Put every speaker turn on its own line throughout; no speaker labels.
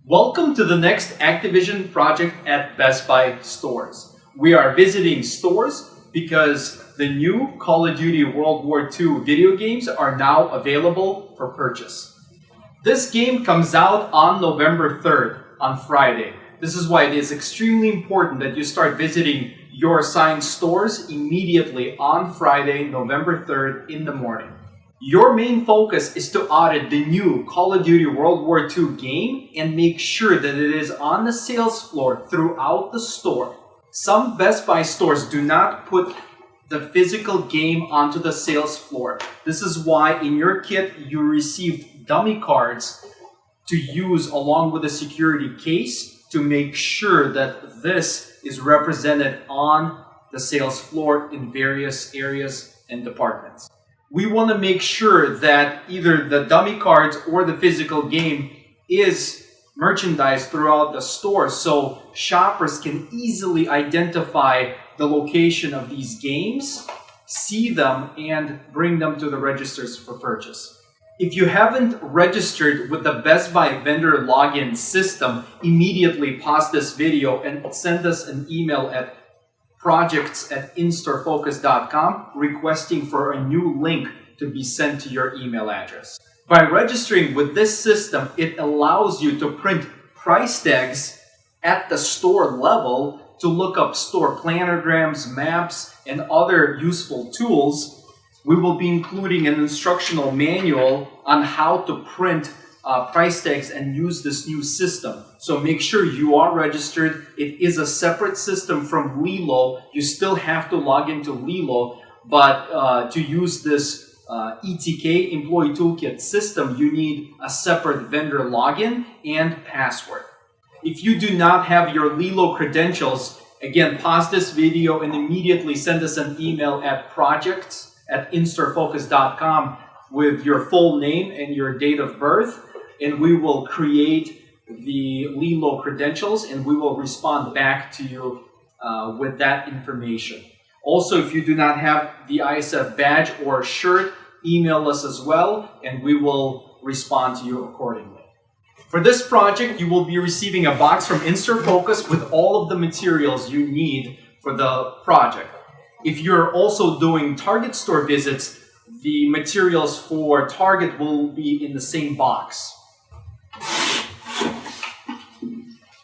Welcome to the next Activision project at Best Buy stores. We are visiting stores because the new Call of Duty World War II video games are now available for purchase. This game comes out on November 3rd, on Friday. This is why it is extremely important that you start visiting your assigned stores immediately on Friday, November 3rd in the morning. Your main focus is to audit the new Call of Duty World War II game and make sure that it is on the sales floor throughout the store. Some Best Buy stores do not put the physical game onto the sales floor. This is why in your kit you received dummy cards to use along with a security case to make sure that this is represented on the sales floor in various areas and departments. We want to make sure that either the dummy cards or the physical game is merchandised throughout the store so shoppers can easily identify the location of these games, see them, and bring them to the registers for purchase. If you haven't registered with the Best Buy vendor login system, immediately pause this video and send us an email at projects@instorefocus.com requesting for a new link to be sent to your email address. By registering with this system, it allows you to print price tags at the store level to look up store planograms, maps, and other useful tools. We will be including an instructional manual on how to print price tags and use this new system. So make sure you are registered. It is a separate system from Lilo. You still have to log into Lilo, but to use this ETK, Employee Toolkit system, you need a separate vendor login and password. If you do not have your Lilo credentials, again, pause this video and immediately send us an email at projects@instorefocus.com with your full name and your date of birth, and we will create the Lilo credentials and we will respond back to you with that information. Also, if you do not have the ISF badge or shirt, email us as well and we will respond to you accordingly. For this project, you will be receiving a box from InStore with all of the materials you need for the project. If you're also doing Target store visits, the materials for Target will be in the same box.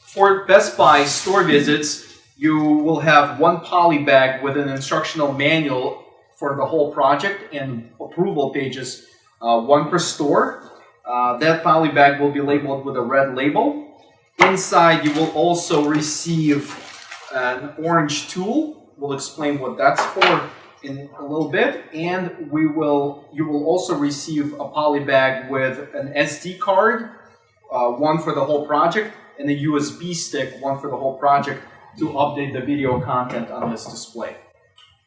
For Best Buy store visits, you will have one poly bag with an instructional manual for the whole project and approval pages, one per store. That poly bag will be labeled with a red label. Inside, you will also receive an orange tool. We'll explain what that's for in a little bit. And you will also receive a poly bag with an SD card, one for the whole project, and a USB stick, one for the whole project, to update the video content on this display.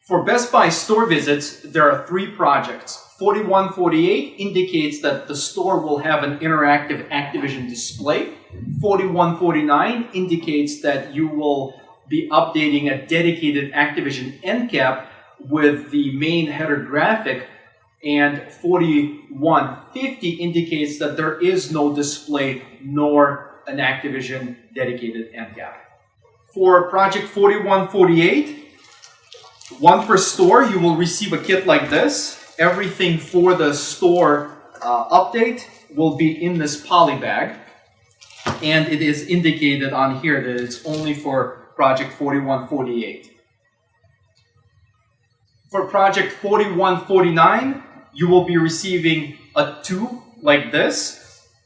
For Best Buy store visits, there are 3 projects. 4148 indicates that the store will have an interactive Activision display. 4149 indicates that you will be updating a dedicated Activision end cap with the main header graphic. And 4150 indicates that there is no display nor an Activision dedicated end cap. For project 4148, one per store, you will receive a kit like this. Everything for the store update will be in this poly bag. And it is indicated on here that it's only for project 4148. For project 4149, you will be receiving a tube like this,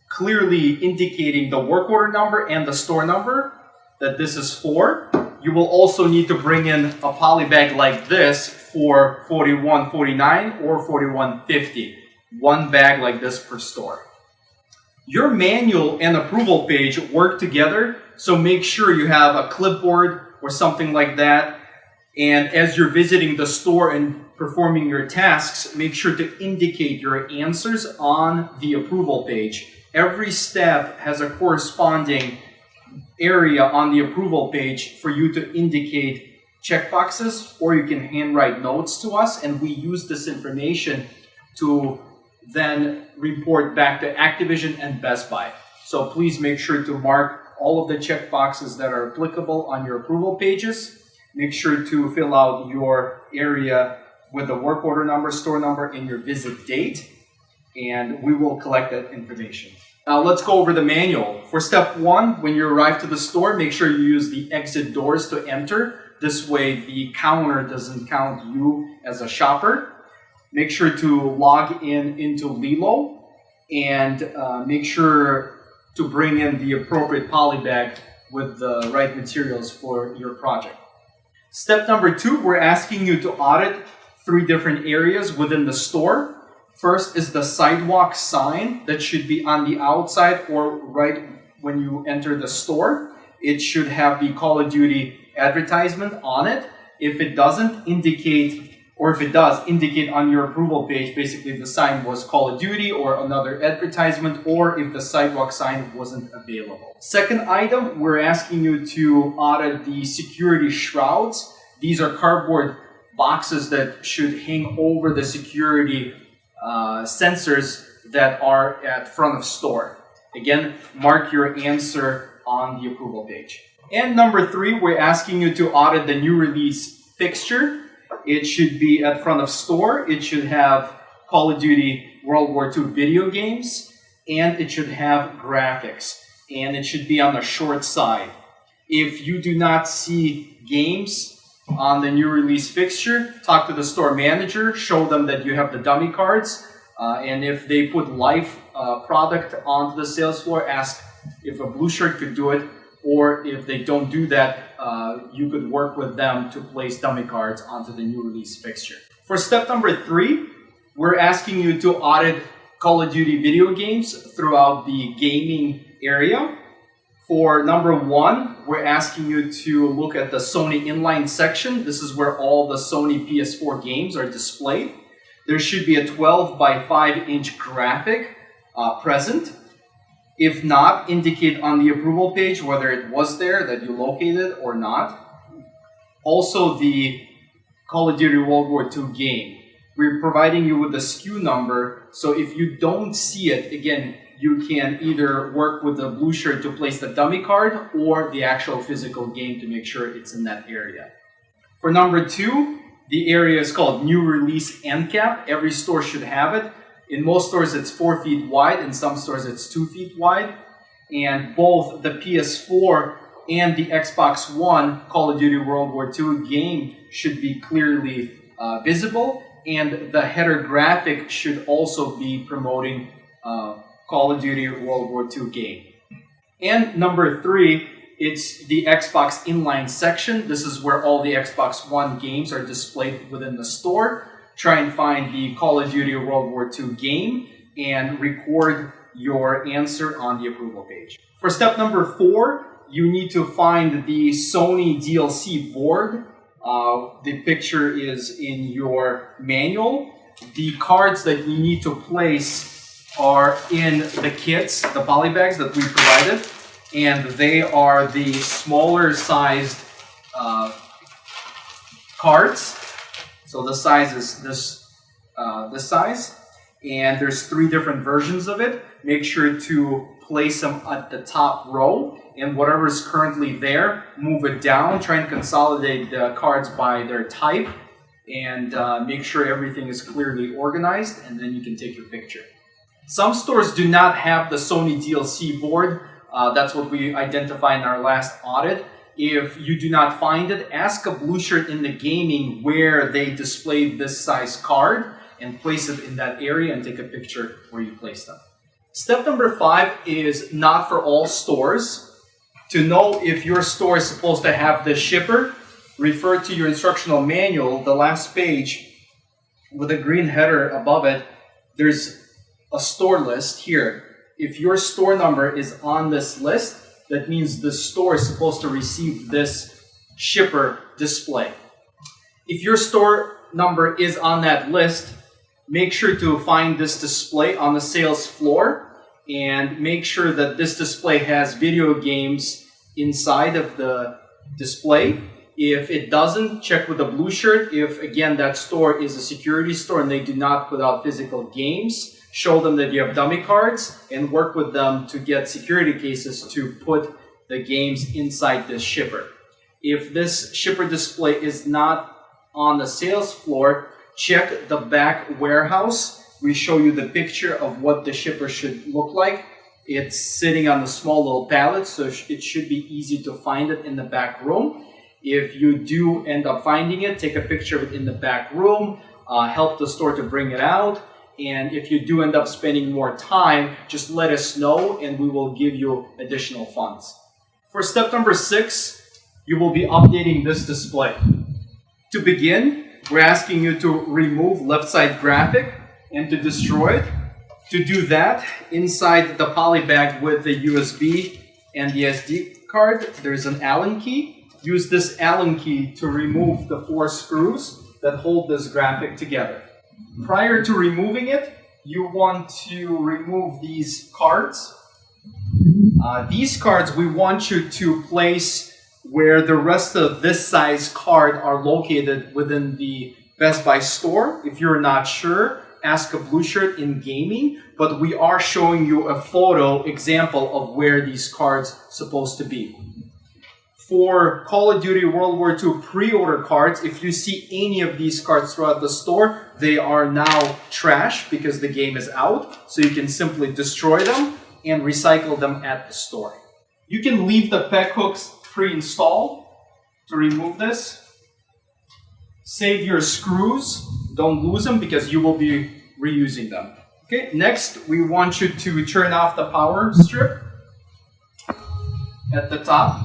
clearly indicating the work order number and the store number that this is for. You will also need to bring in a poly bag like this for 4149 or 4150. One bag like this per store. Your manual and approval page work together, so make sure you have a clipboard or something like that. And as you're visiting the store and performing your tasks, make sure to indicate your answers on the approval page. Every step has a corresponding area on the approval page for you to indicate checkboxes, or you can handwrite notes to us, and we use this information to then report back to Activision and Best Buy. So please make sure to mark all of the checkboxes that are applicable on your approval pages. Make sure to fill out your area with the work order number, store number, and your visit date, and we will collect that information. Now let's go over the manual. For step 1, when you arrive to the store, make sure you use the exit doors to enter. This way the counter doesn't count you as a shopper. Make sure to log into Lilo, and make sure to bring in the appropriate poly bag with the right materials for your project. Step number 2, we're asking you to audit 3 different areas within the store. First is the sidewalk sign that should be on the outside or right when you enter the store. It should have the Call of Duty advertisement on it. If it doesn't indicate, or if it does, indicate on your approval page, basically the sign was Call of Duty or another advertisement, or if the sidewalk sign wasn't available. Second item, we're asking you to audit the security shrouds. These are cardboard boxes that should hang over the security sensors that are at front of store. Again, mark your answer on the approval page. And number 3, we're asking you to audit the new release fixture. It should be at front of store. It should have Call of Duty World War II video games, and it should have graphics, and it should be on the short side. If you do not see games on the new release fixture, talk to the store manager, show them that you have the dummy cards, and if they put live product onto the sales floor, ask if a blue shirt could do it, or if they don't do that, you could work with them to place dummy cards onto the new release fixture. For step number 3, we're asking you to audit Call of Duty video games throughout the gaming area. For number 1, we're asking you to look at the Sony inline section. This is where all the Sony PS4 games are displayed. There should be a 12 by 5 inch graphic present. If not, indicate on the approval page whether it was there, that you located or not. Also, the Call of Duty World War II game. We're providing you with the SKU number, so if you don't see it, again, you can either work with the blue shirt to place the dummy card or the actual physical game to make sure it's in that area. For number 2, the area is called New Release End Cap. Every store should have it. In most stores, it's 4 feet wide. In some stores, it's 2 feet wide. And both the PS4 and the Xbox One Call of Duty World War II game should be clearly visible. And the header graphic should also be promoting Call of Duty World War II game. And number 3, it's the Xbox inline section. This is where all the Xbox One games are displayed within the store. Try and find the Call of Duty World War II game and record your answer on the approval page. For step number 4, you need to find the Sony DLC board. The picture is in your manual. The cards that you need to place are in the kits, the poly bags that we provided, and they are the smaller sized cards. So the size is this size, and there's 3 different versions of it. Make sure to place them at the top row, and whatever is currently there, move it down. Try and consolidate the cards by their type, and make sure everything is clearly organized, and then you can take your picture. Some stores do not have the Sony DLC board. That's what we identified in our last audit. If you do not find it, ask a blue shirt in the gaming where they displayed this size card and place it in that area and take a picture where you placed them. Step number 5 is not for all stores. To know if your store is supposed to have the shipper, refer to your instructional manual, the last page with a green header above it. There's a store list here. If your store number is on this list, that means the store is supposed to receive this shipper display. If your store number is on that list, make sure to find this display on the sales floor and make sure that this display has video games inside of the display. If it doesn't, check with the blue shirt. If, again, that store is a security store and they do not put out physical games, show them that you have dummy cards, and work with them to get security cases to put the games inside this shipper. If this shipper display is not on the sales floor, check the back warehouse. We show you the picture of what the shipper should look like. It's sitting on a small little pallet, so it should be easy to find it in the back room. If you do end up finding it, take a picture of it in the back room, help the store to bring it out. And if you do end up spending more time, just let us know and we will give you additional funds. For step number 6, you will be updating this display. To begin, we're asking you to remove left side graphic and to destroy it. To do that, inside the poly bag with the USB and the SD card, there's an Allen key. Use this Allen key to remove the 4 screws that hold this graphic together. Prior to removing it, you want to remove these cards. These cards we want you to place where the rest of this size card are located within the Best Buy store. If you're not sure, ask a blue shirt in gaming, but we are showing you a photo example of where these cards supposed to be. For Call of Duty World War II pre-order cards, if you see any of these cards throughout the store, they are now trash because the game is out, so you can simply destroy them and recycle them at the store. You can leave the peg hooks pre-installed to remove this. Save your screws, don't lose them because you will be reusing them. Okay, next we want you to turn off the power strip at the top.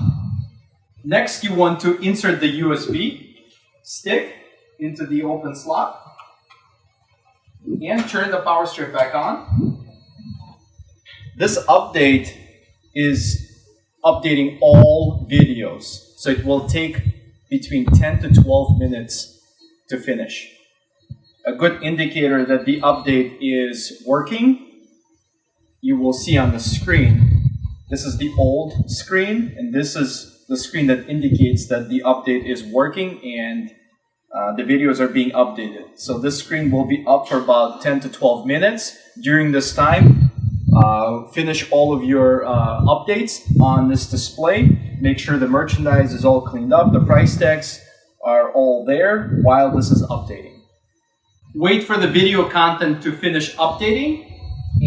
Next, you want to insert the USB stick into the open slot and turn the power strip back on. This update is updating all videos, so it will take between 10 to 12 minutes to finish. A good indicator that the update is working, you will see on the screen. This is the old screen, and this is the screen that indicates that the update is working and the videos are being updated. So this screen will be up for about 10 to 12 minutes. During this time, finish all of your updates on this display. Make sure the merchandise is all cleaned up, the price tags are all there while this is updating. Wait for the video content to finish updating,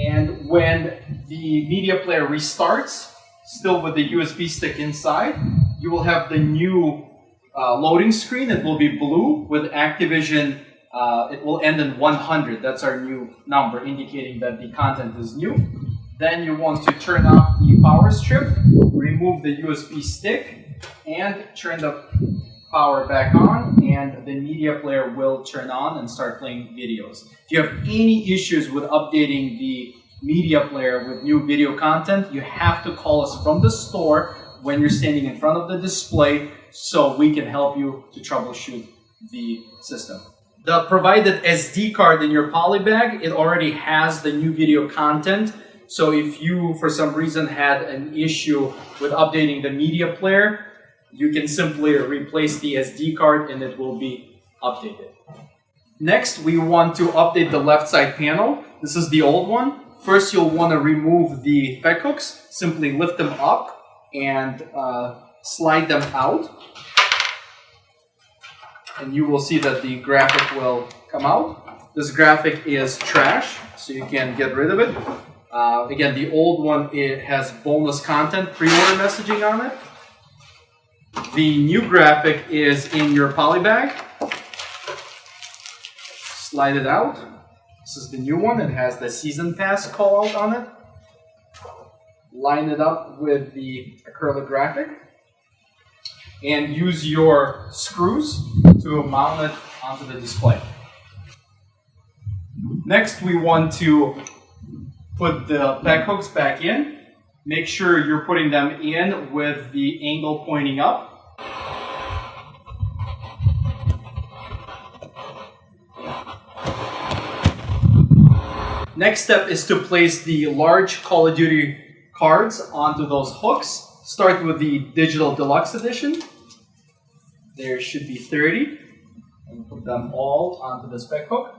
and when the media player restarts, still with the USB stick inside, you will have the new loading screen. It will be blue with Activision. It will end in 100. That's our new number, indicating that the content is new. Then you want to turn off the power strip, remove the USB stick, and turn the power back on, and the media player will turn on and start playing videos. If you have any issues with updating the media player with new video content, you have to call us from the store when you're standing in front of the display so we can help you to troubleshoot the system. The provided SD card in your poly bag, it already has the new video content. So if you, for some reason, had an issue with updating the media player, you can simply replace the SD card and it will be updated. Next, we want to update the left side panel. This is the old one. First, you'll want to remove the peg hooks. Simply lift them up and slide them out. And you will see that the graphic will come out. This graphic is trash, so you can get rid of it. Again, the old one, it has bonus content, pre-order messaging on it. The new graphic is in your poly bag. Slide it out. This is the new one. It has the season pass call out on it. Line it up with the acrylic graphic. And use your screws to mount it onto the display. Next, we want to put the peg hooks back in. Make sure you're putting them in with the angle pointing up. Next step is to place the large Call of Duty cards onto those hooks. Start with the Digital Deluxe Edition. There should be 30. And put them all onto this peg hook.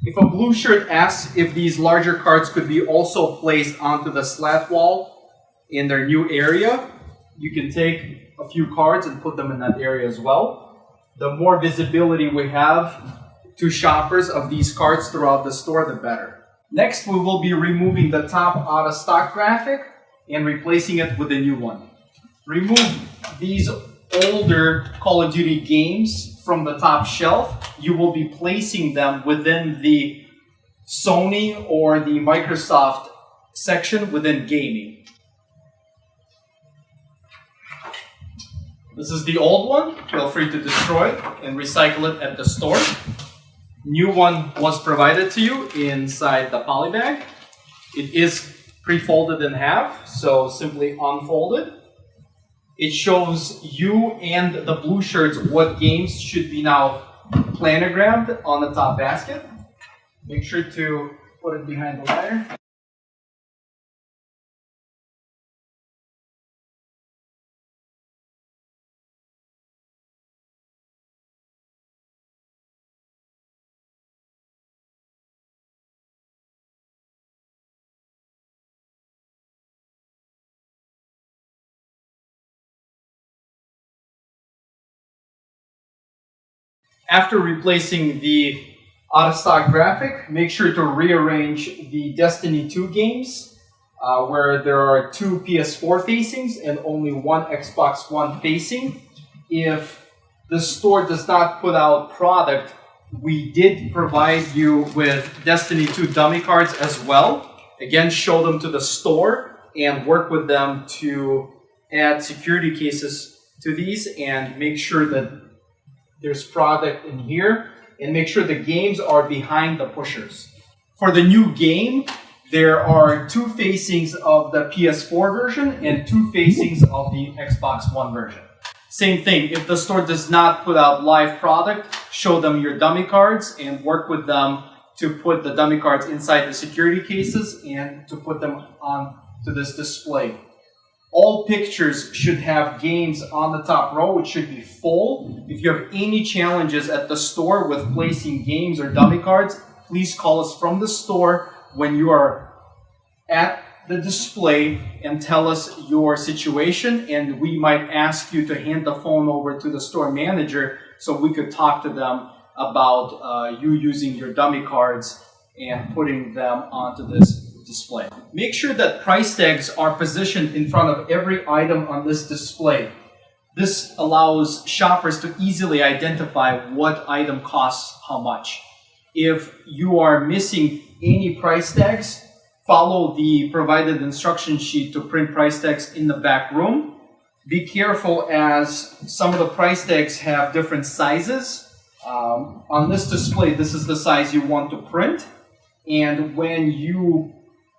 If a blue shirt asks if these larger cards could be also placed onto the slat wall in their new area, you can take a few cards and put them in that area as well. The more visibility we have to shoppers of these cards throughout the store, the better. Next, we will be removing the top out of stock graphic and replacing it with a new one. Remove these older Call of Duty games from the top shelf. You will be placing them within the Sony or the Microsoft section within gaming. This is the old one. Feel free to destroy it and recycle it at the store. New one was provided to you inside the poly bag. It is pre-folded in half, so simply unfold it. It shows you and the blue shirts what games should be now planogrammed on the top basket. Make sure to put it behind the ladder. After replacing the out-of-stock graphic, make sure to rearrange the Destiny 2 games where there are 2 PS4 facings and only 1 Xbox One facing. If the store does not put out product, we did provide you with Destiny 2 dummy cards as well. Again, show them to the store and work with them to add security cases to these and make sure that there's product in here, and make sure the games are behind the pushers. For the new game, there are 2 facings of the PS4 version and 2 facings of the Xbox One version. Same thing, if the store does not put out live product, show them your dummy cards and work with them to put the dummy cards inside the security cases and to put them on to this display. All pictures should have games on the top row, which should be full. If you have any challenges at the store with placing games or dummy cards, please call us from the store when you are at the display and tell us your situation, and we might ask you to hand the phone over to the store manager so we could talk to them about you using your dummy cards and putting them onto this display. Make sure that price tags are positioned in front of every item on this display. This allows shoppers to easily identify what item costs how much. If you are missing any price tags, follow the provided instruction sheet to print price tags in the back room. Be careful as some of the price tags have different sizes. On this display, this is the size you want to print. And when you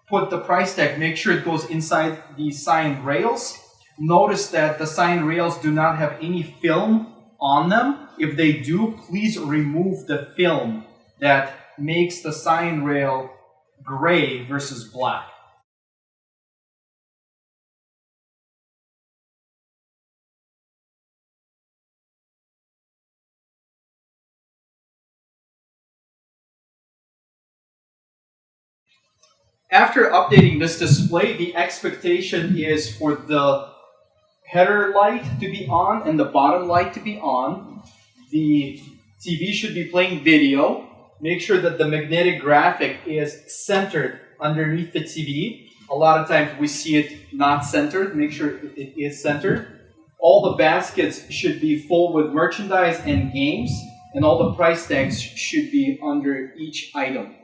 put the price tag, make sure it goes inside the sign rails. Notice that the sign rails do not have any film on them. If they do, please remove the film that makes the sign rail gray versus black. After updating this display, the expectation is for the header light to be on and the bottom light to be on. The TV should be playing video. Make sure that the magnetic graphic is centered underneath the TV. A lot of times we see it not centered. Make sure it is centered. All the baskets should be full with merchandise and games, and all the price tags should be under each item.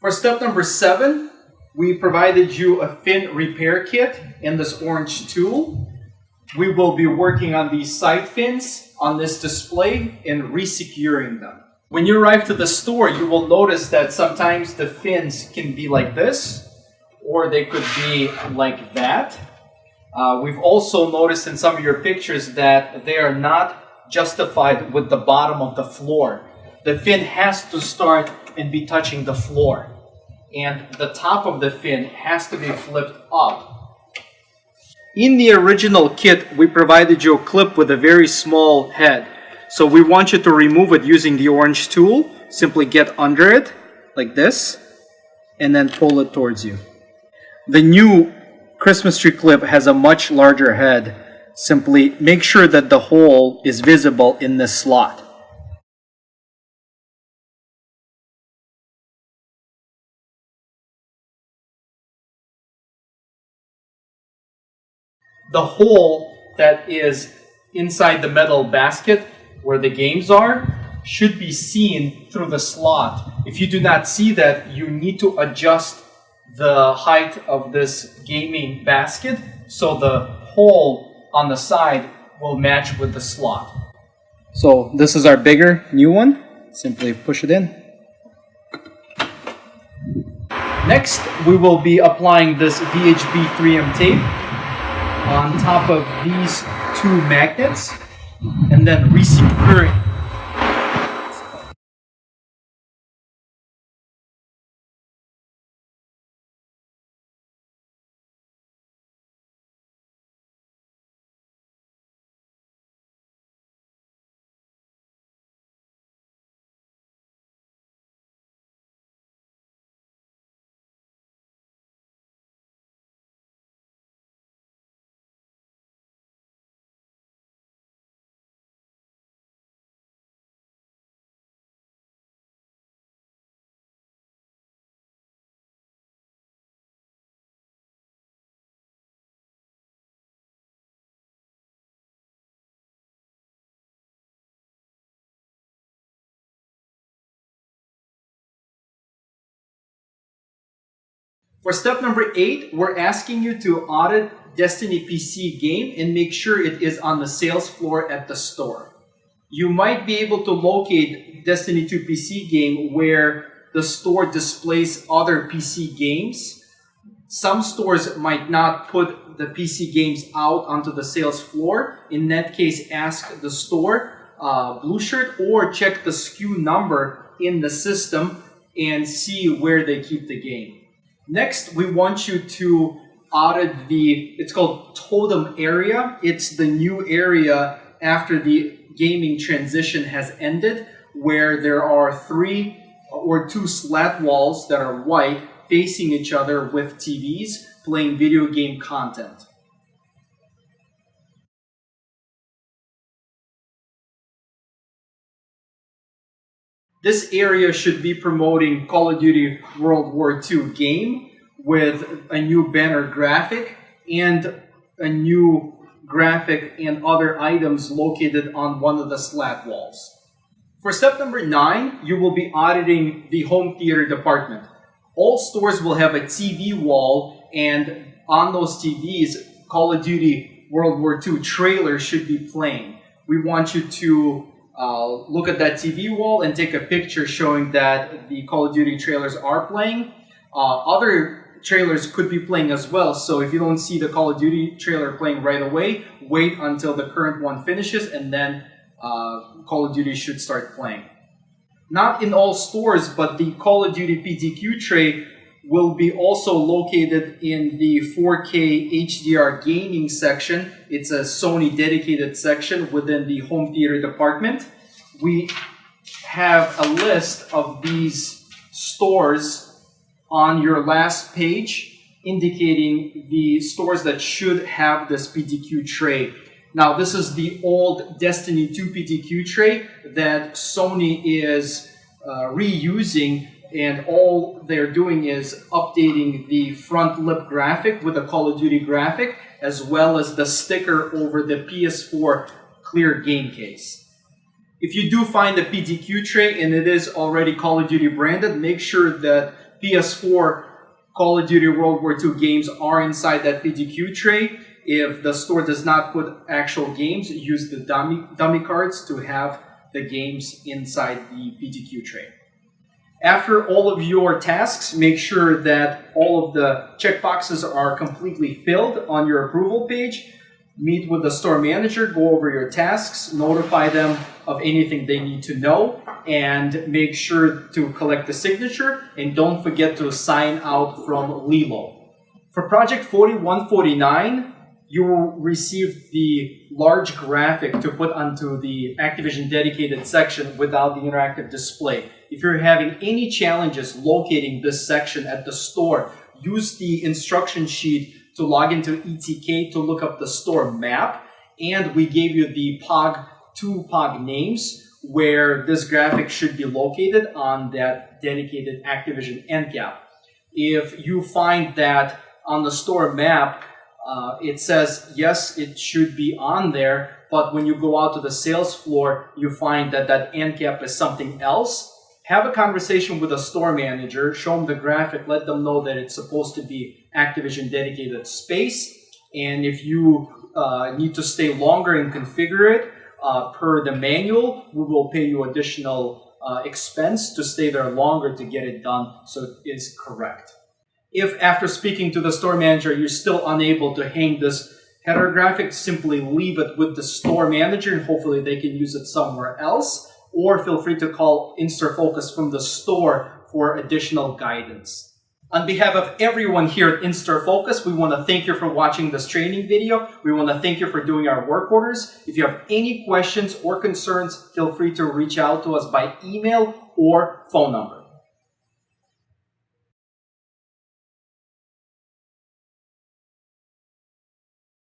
For step number 7, we provided you a fin repair kit and this orange tool. We will be working on these side fins on this display and re-securing them. When you arrive to the store, you will notice that sometimes the fins can be like this, or they could be like that. We've also noticed in some of your pictures that they are not justified with the bottom of the floor. The fin has to start and be touching the floor, and the top of the fin has to be flipped up. In the original kit, we provided you a clip with a very small head. So we want you to remove it using the orange tool. Simply get under it like this, and then pull it towards you. The new Christmas tree clip has a much larger head. Simply make sure that the hole is visible in this slot. The hole that is inside the metal basket where the games are should be seen through the slot. If you do not see that, you need to adjust the height of this gaming basket so the hole on the side will match with the slot. So this is our bigger new one. Simply push it in. Next, we will be applying this VHB 3M tape on top of these two magnets and then re-securing. For step number 8, we're asking you to audit Destiny PC game and make sure it is on the sales floor at the store. You might be able to locate Destiny 2 PC game where the store displays other PC games. Some stores might not put the PC games out onto the sales floor. In that case, ask the store, Blue Shirt, or check the SKU number in the system and see where they keep the game. Next, we want you to audit it's called Totem area. It's the new area after the gaming transition has ended, where there are 3 or 2 slat walls that are white facing each other with TVs playing video game content. This area should be promoting Call of Duty World War II game with a new banner graphic and a new graphic and other items located on one of the slat walls. For step number 9, you will be auditing the home theater department. All stores will have a TV wall, and on those TVs, Call of Duty World War II trailer should be playing. We want you to look at that TV wall and take a picture showing that the Call of Duty trailers are playing. Other trailers could be playing as well, so if you don't see the Call of Duty trailer playing right away, wait until the current one finishes and then Call of Duty should start playing. Not in all stores, but the Call of Duty PTQ tray will be also located in the 4K HDR gaming section. It's a Sony dedicated section within the home theater department. We have a list of these stores on your last page indicating the stores that should have this PTQ tray. Now, this is the old Destiny 2 PTQ tray that Sony is reusing, and all they're doing is updating the front lip graphic with a Call of Duty graphic, as well as the sticker over the PS4 clear game case. If you do find the PTQ tray and it is already Call of Duty branded, make sure that PS4 Call of Duty World War II games are inside that PTQ tray. If the store does not put actual games, use the dummy cards to have the games inside the PTQ tray. After all of your tasks, make sure that all of the checkboxes are completely filled on your approval page. Meet with the store manager, go over your tasks, notify them of anything they need to know, and make sure to collect the signature, and don't forget to sign out from Lilo. For Project 4149, you will receive the large graphic to put onto the Activision dedicated section without the interactive display. If you're having any challenges locating this section at the store, use the instruction sheet to log into ETK to look up the store map. And we gave you the two POG names where this graphic should be located on that dedicated Activision end cap. If you find that on the store map, it says, yes, it should be on there, but when you go out to the sales floor, you find that that end cap is something else, have a conversation with a store manager, show them the graphic, let them know that it's supposed to be Activision dedicated space, and if you need to stay longer and configure it per the manual, we will pay you additional expense to stay there longer to get it done so it is correct. If after speaking to the store manager, you're still unable to hang this header graphic, simply leave it with the store manager and hopefully they can use it somewhere else, or feel free to call InStore from the store for additional guidance. On behalf of everyone here at InStore, we want to thank you for watching this training video. We want to thank you for doing our work orders. If you have any questions or concerns, feel free to reach out to us by email or phone number.